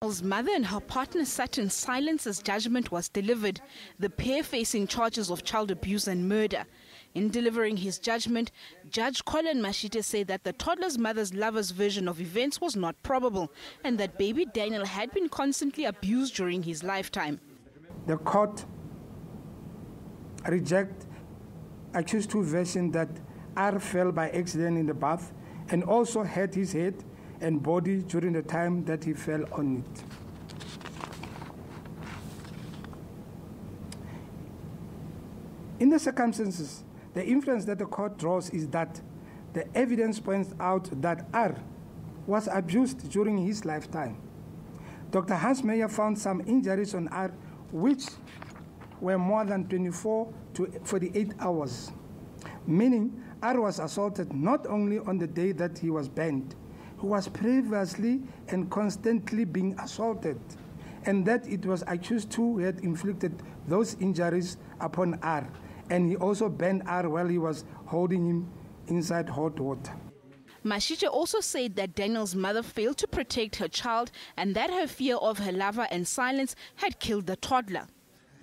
Daniel's mother and her partner sat in silence as judgment was delivered, the pair facing charges of child abuse and murder. In delivering his judgment, Judge Colin Mashite said that the toddler's mother's lover's version of events was not probable and that baby Daniel had been constantly abused during his lifetime. The court rejected accused two version that R fell by accident in the bath and also hurt his head and body during the time that he fell on it. In the circumstances, the inference that the court draws is that the evidence points out that R was abused during his lifetime. Dr. Hans Meyer found some injuries on R which were more than 24 to 48 hours, meaning R was assaulted not only on the day that he was banned, he was previously and constantly being assaulted, and that it was accused who had inflicted those injuries upon R, and he also banned R while he was holding him inside hot water. Mashite also said that Daniel's mother failed to protect her child and that her fear of her lover and silence had killed the toddler.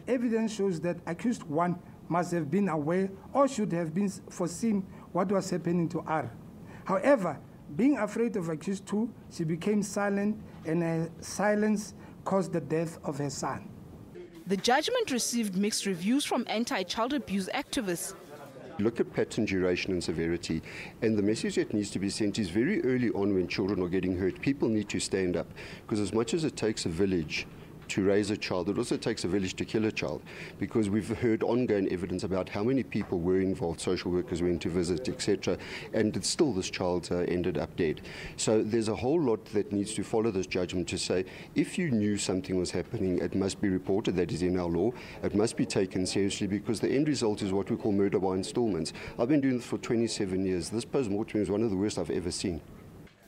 Evidence shows that accused one must have been aware or should have been foreseen what was happening to R. However, being afraid of accused two, she became silent, and her silence caused the death of her son. The judgment received mixed reviews from anti-child abuse activists. Look at pattern, duration and severity, and the message that needs to be sent is very early on when children are getting hurt, people need to stand up, because as much as it takes a village to raise a child, it also takes a village to kill a child, because we've heard ongoing evidence about how many people were involved, social workers went to visit, etc., and still this child ended up dead. So there's a whole lot that needs to follow this judgment to say, if you knew something was happening, it must be reported. That is in our law. It must be taken seriously, because the end result is what we call murder by installments. I've been doing this for 27 years. This post-mortem is one of the worst I've ever seen.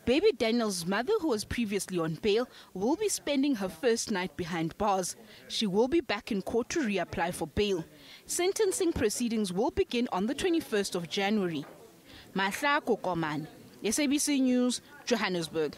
Baby Daniel's mother, who was previously on bail, will be spending her first night behind bars. She will be back in court to reapply for bail. Sentencing proceedings will begin on the 21st of January. Mahla Kokomane, SABC News, Johannesburg.